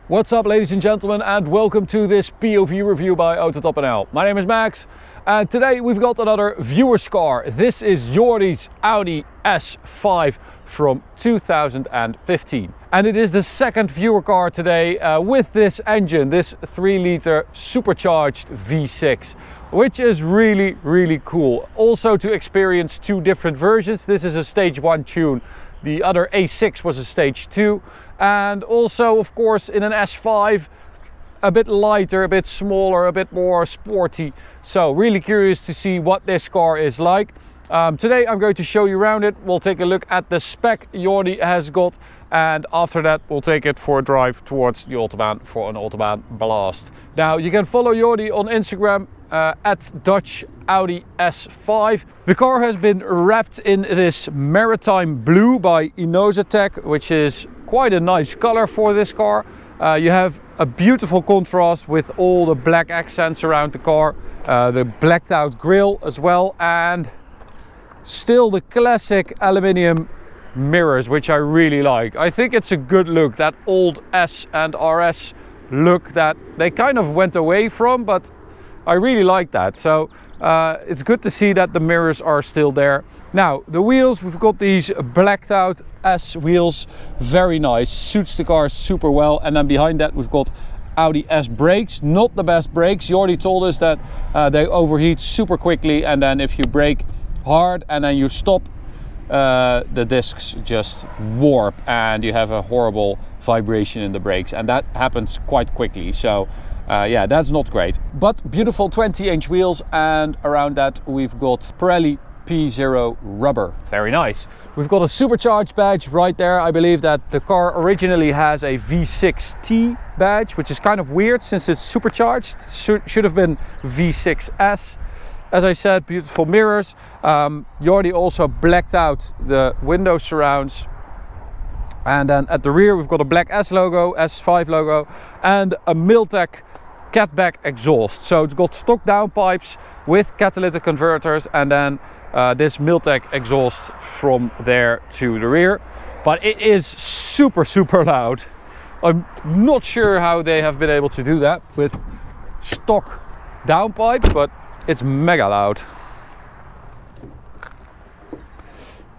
What's up, ladies and gentlemen, and welcome to this POV review by AutoTopNL. My name is Max, and today we've got another viewer's car. This is Jordi's Audi S5 from 2015. And it is the second viewer car today with this engine, this 3-liter supercharged V6, which is really cool. Also to experience two different versions. This is a stage 1 tune. The other A6 was a stage 2. And also, of course, in an S5, a bit lighter, a bit smaller, a bit more sporty. So really curious to see what this car is like. Today I'm going to show you around it. We'll take a look at the spec Jordi has got, and after that we'll take it for a drive towards the Autobahn for an Autobahn blast. Now you can follow Jordi on Instagram at Dutch Audi S5. The car has been wrapped in this maritime blue by Exotyczne, which is quite a nice color for this car. You have a beautiful contrast with all the black accents around the car, the blacked out grille as well, and still the classic aluminium mirrors, which I really like. I think it's a good look, that old S and RS look that they kind of went away from, but I really like that. So it's good to see that the mirrors are still there. Now the wheels, we've got these blacked out S wheels, very nice, suits the car super well. And then behind that we've got Audi S brakes, not the best brakes. Jordi told us that they overheat super quickly, and then if you brake hard and then you stop, the discs just warp and you have a horrible vibration in the brakes, and that happens quite quickly. So yeah, that's not great. But beautiful 20-inch wheels, and around that we've got Pirelli P0 rubber. Very nice. We've got a supercharged badge right there. I believe that the car originally has a V6T badge, which is kind of weird since it's supercharged. Should have been V6S. As I said, beautiful mirrors. Jordi also blacked out the window surrounds. And then at the rear we've got a black S logo, S5 logo, and a Miltech catback exhaust. So it's got stock downpipes with catalytic converters, and then this Miltech exhaust from there to the rear. But it is super loud. I'm not sure how they have been able to do that with stock downpipes, but it's mega loud.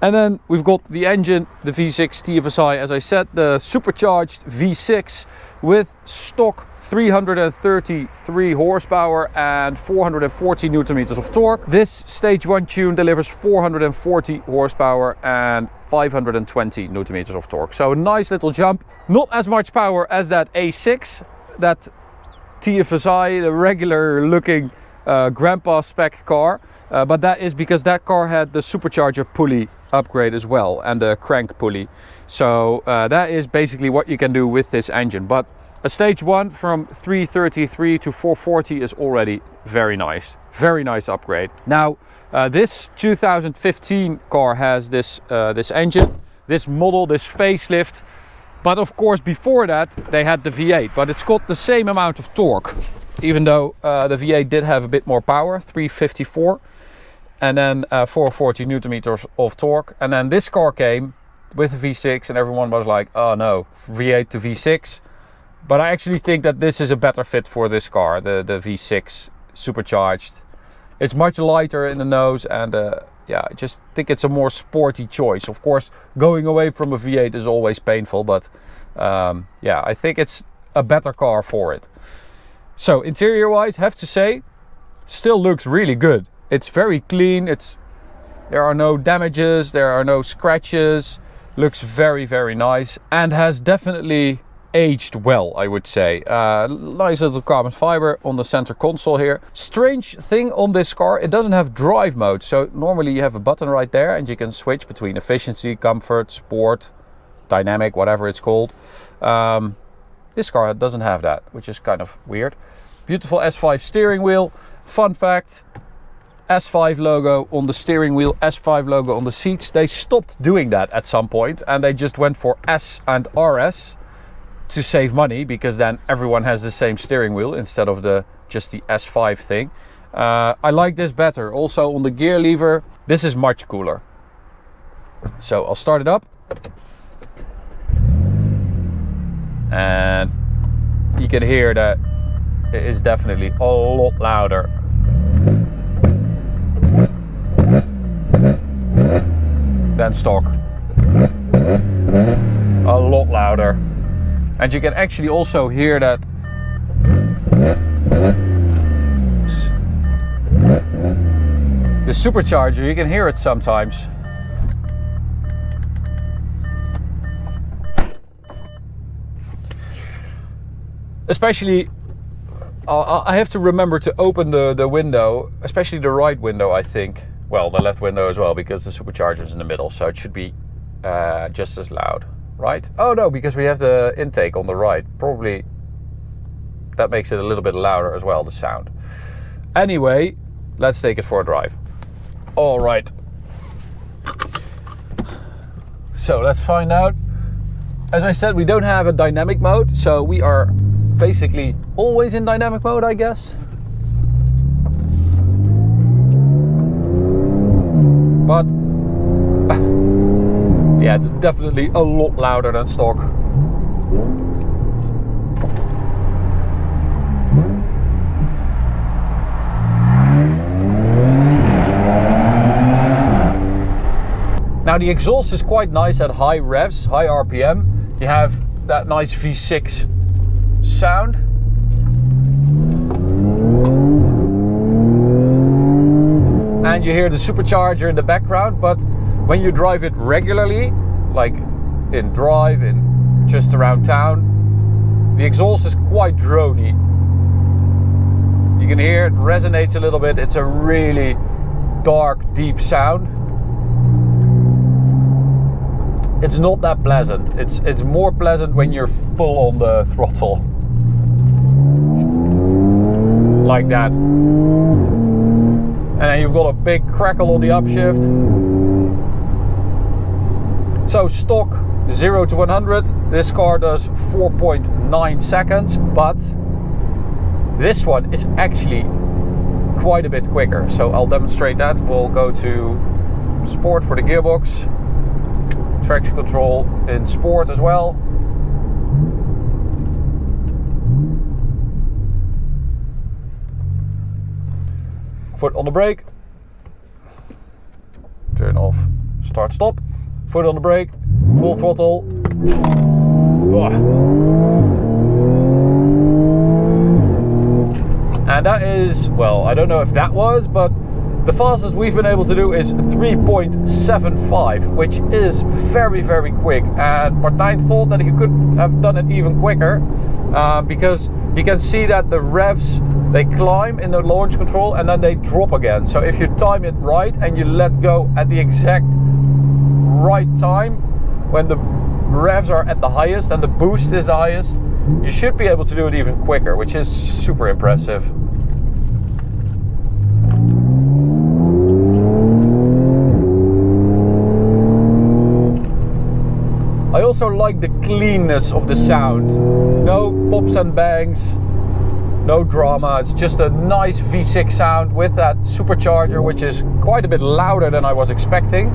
And then we've got the engine, the V6 TFSI, as I said, the supercharged V6 with stock 333 horsepower and 440 Newton meters of torque. This stage 1 tune delivers 440 horsepower and 520 Newton meters of torque. So a nice little jump. Not as much power as that A6, that TFSI, the regular looking grandpa spec car, but that is because that car had the supercharger pulley upgrade as well, and the crank pulley. So that is basically what you can do with this engine. But a stage 1 from 333 to 440 is already very nice upgrade. Now this 2015 car has this this engine, this model, this facelift. But of course before that they had the V8, but it's got the same amount of torque, even though the V8 did have a bit more power, 354, and then 440 Newton meters of torque. And then this car came with the V6, and everyone was like, oh no, V8 to V6. But I actually think that this is a better fit for this car, the V6 supercharged. It's much lighter in the nose, and yeah, I just think it's a more sporty choice. Of course, going away from a V8 is always painful, but yeah, I think it's a better car for it. So interior wise, have to say, still looks really good. It's very clean. There are no damages, there are no scratches. Looks very nice, and has definitely aged well, I would say. Nice little carbon fiber on the center console here. Strange thing on this car, it doesn't have drive mode. So normally you have a button right there and you can switch between efficiency, comfort, sport, dynamic, whatever it's called. This car doesn't have that, which is kind of weird. Beautiful S5 steering wheel. Fun fact, S5 logo on the steering wheel, S5 logo on the seats. They stopped doing that at some point, and they just went for S and RS to save money, because then everyone has the same steering wheel instead of just the S5 thing. I like this better. Also on the gear lever, this is much cooler. So I'll start it up. And you can hear that it is definitely a lot louder than stock. A lot louder. And you can actually also hear that the supercharger, you can hear it sometimes. Especially, I have to remember to open the window, especially the right window, I think. Well, the left window as well, because the supercharger is in the middle, so it should be just as loud, right? Oh no, because we have the intake on the right. Probably that makes it a little bit louder as well, the sound. Anyway, let's take it for a drive. All right. So let's find out. As I said, we don't have a dynamic mode, so we are basically always in dynamic mode, I guess. But yeah, it's definitely a lot louder than stock. Now the exhaust is quite nice at high revs, high RPM. You have that nice V6 sound. And you hear the supercharger in the background, but when you drive it regularly, like in drive, in just around town, the exhaust is quite drony. You can hear it resonates a little bit. It's a really dark, deep sound. It's not that pleasant. It's more pleasant when you're full on the throttle. Like that. And then you've got a big crackle on the upshift. So stock 0 to 100, this car does 4.9 seconds, but this one is actually quite a bit quicker. So I'll demonstrate that. We'll go to Sport for the gearbox. Traction control in Sport as well. Foot on the brake. Turn off, start, stop. Foot on the brake, full throttle. And that is, well, I don't know if that was, but the fastest we've been able to do is 3.75, which is very, very quick. And Martijn thought that he could have done it even quicker, because you can see that the revs, they climb in the launch control and then they drop again. So if you time it right and you let go at the exact right time, when the revs are at the highest and the boost is the highest, you should be able to do it even quicker, which is super impressive. I also like the cleanness of the sound. No pops and bangs, no drama. It's just a nice V6 sound with that supercharger, which is quite a bit louder than I was expecting.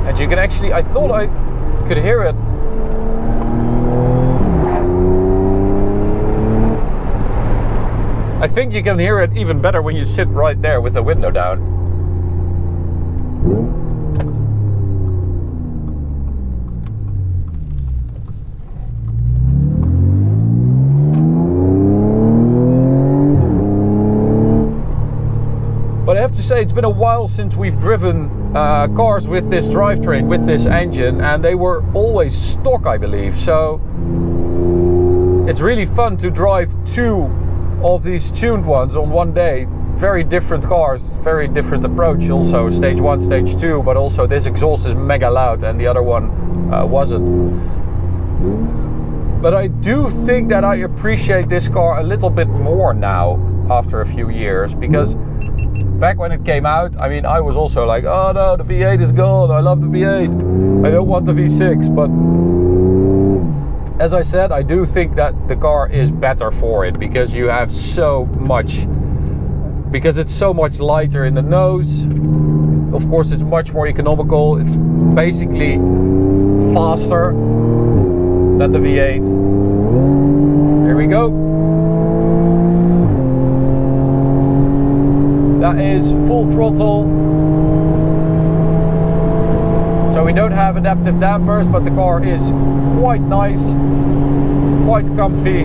And you can actually, I thought I could hear it. I think you can hear it even better when you sit right there with the window down. But I have to say, it's been a while since we've driven cars with this drivetrain, with this engine, and they were always stock, I believe. So it's really fun to drive two of these tuned ones on one day. Very different cars, very different approach. Also stage 1, stage 2, but also this exhaust is mega loud and the other one wasn't. But I do think that I appreciate this car a little bit more now after a few years, because back when it came out, I mean, I was also like, oh no, the V8 is gone, I love the V8, I don't want the V6, but as I said, I do think that the car is better for it, because you have so much, because it's so much lighter in the nose. of course it's much more economical. It's basically faster than the V8. Here we go. That is full throttle. So we don't have adaptive dampers, but the car is quite nice, quite comfy.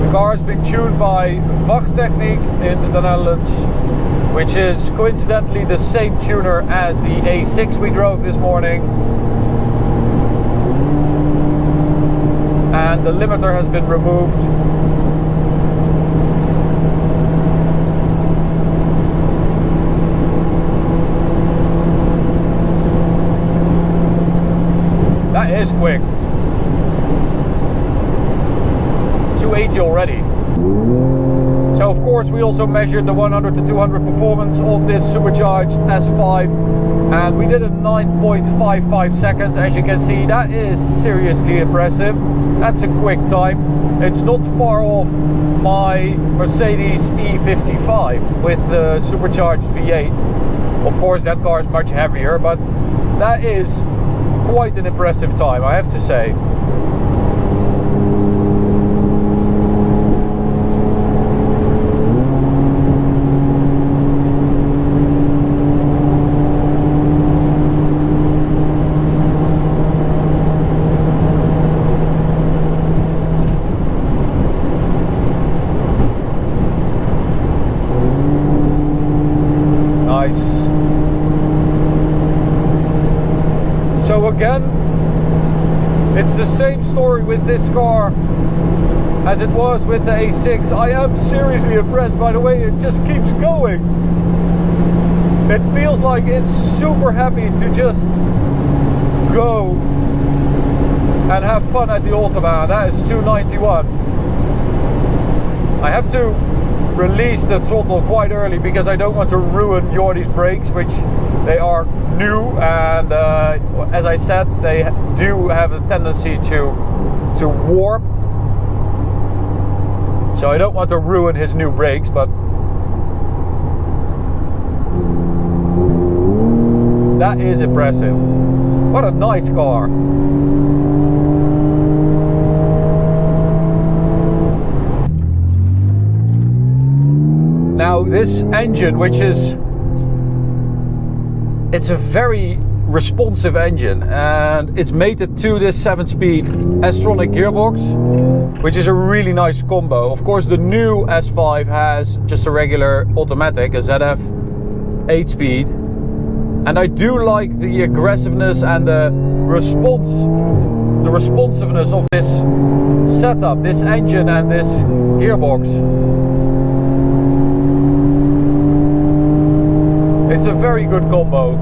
The car has been tuned by Techniek in the Netherlands, which is coincidentally the same tuner as the A6 we drove this morning. And the limiter has been removed. That is quick. 280 already. So of course we also measured the 100 to 200 performance of this supercharged S5, and we did a 9.55 seconds. As you can see, that is seriously impressive. That's a quick time. It's not far off my Mercedes E55 with the supercharged V8. Of course that car is much heavier, but that is quite an impressive time, I have to say. Nice. So again, it's the same story with this car as it was with the A6. I am seriously impressed by the way it just keeps going. It feels like it's super happy to just go and have fun at the Autobahn. That is 291. I have to release the throttle quite early because I don't want to ruin Jordi's brakes, which they are new, and as I said, they do have a tendency to warp. So I don't want to ruin his new brakes, but that is impressive. What a nice car. Now this engine, which is, it's a very responsive engine, and it's mated to this 7-speed S-tronic gearbox, which is a really nice combo. Of course the new S5 has just a regular automatic, a ZF 8-speed, and I do like the aggressiveness and the responsiveness of this setup, this engine and this gearbox. It's a very good combo.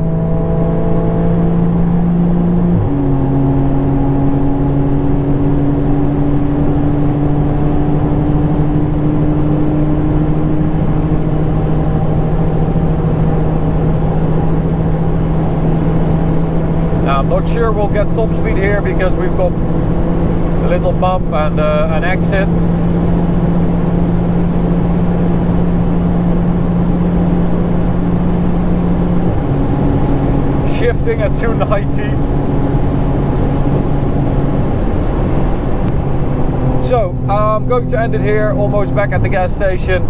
Now I'm not sure we'll get top speed here because we've got a little bump and an exit. Shifting at 290. So I'm going to end it here, almost back at the gas station.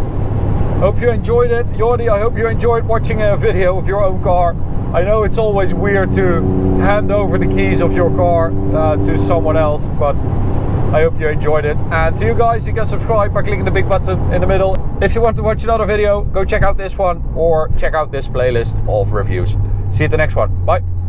Hope you enjoyed it. Jordi, I hope you enjoyed watching a video of your own car. I know it's always weird to hand over the keys of your car to someone else, but I hope you enjoyed it. And to you guys, you can subscribe by clicking the big button in the middle. If you want to watch another video, go check out this one or check out this playlist of reviews. See you at the next one. Bye.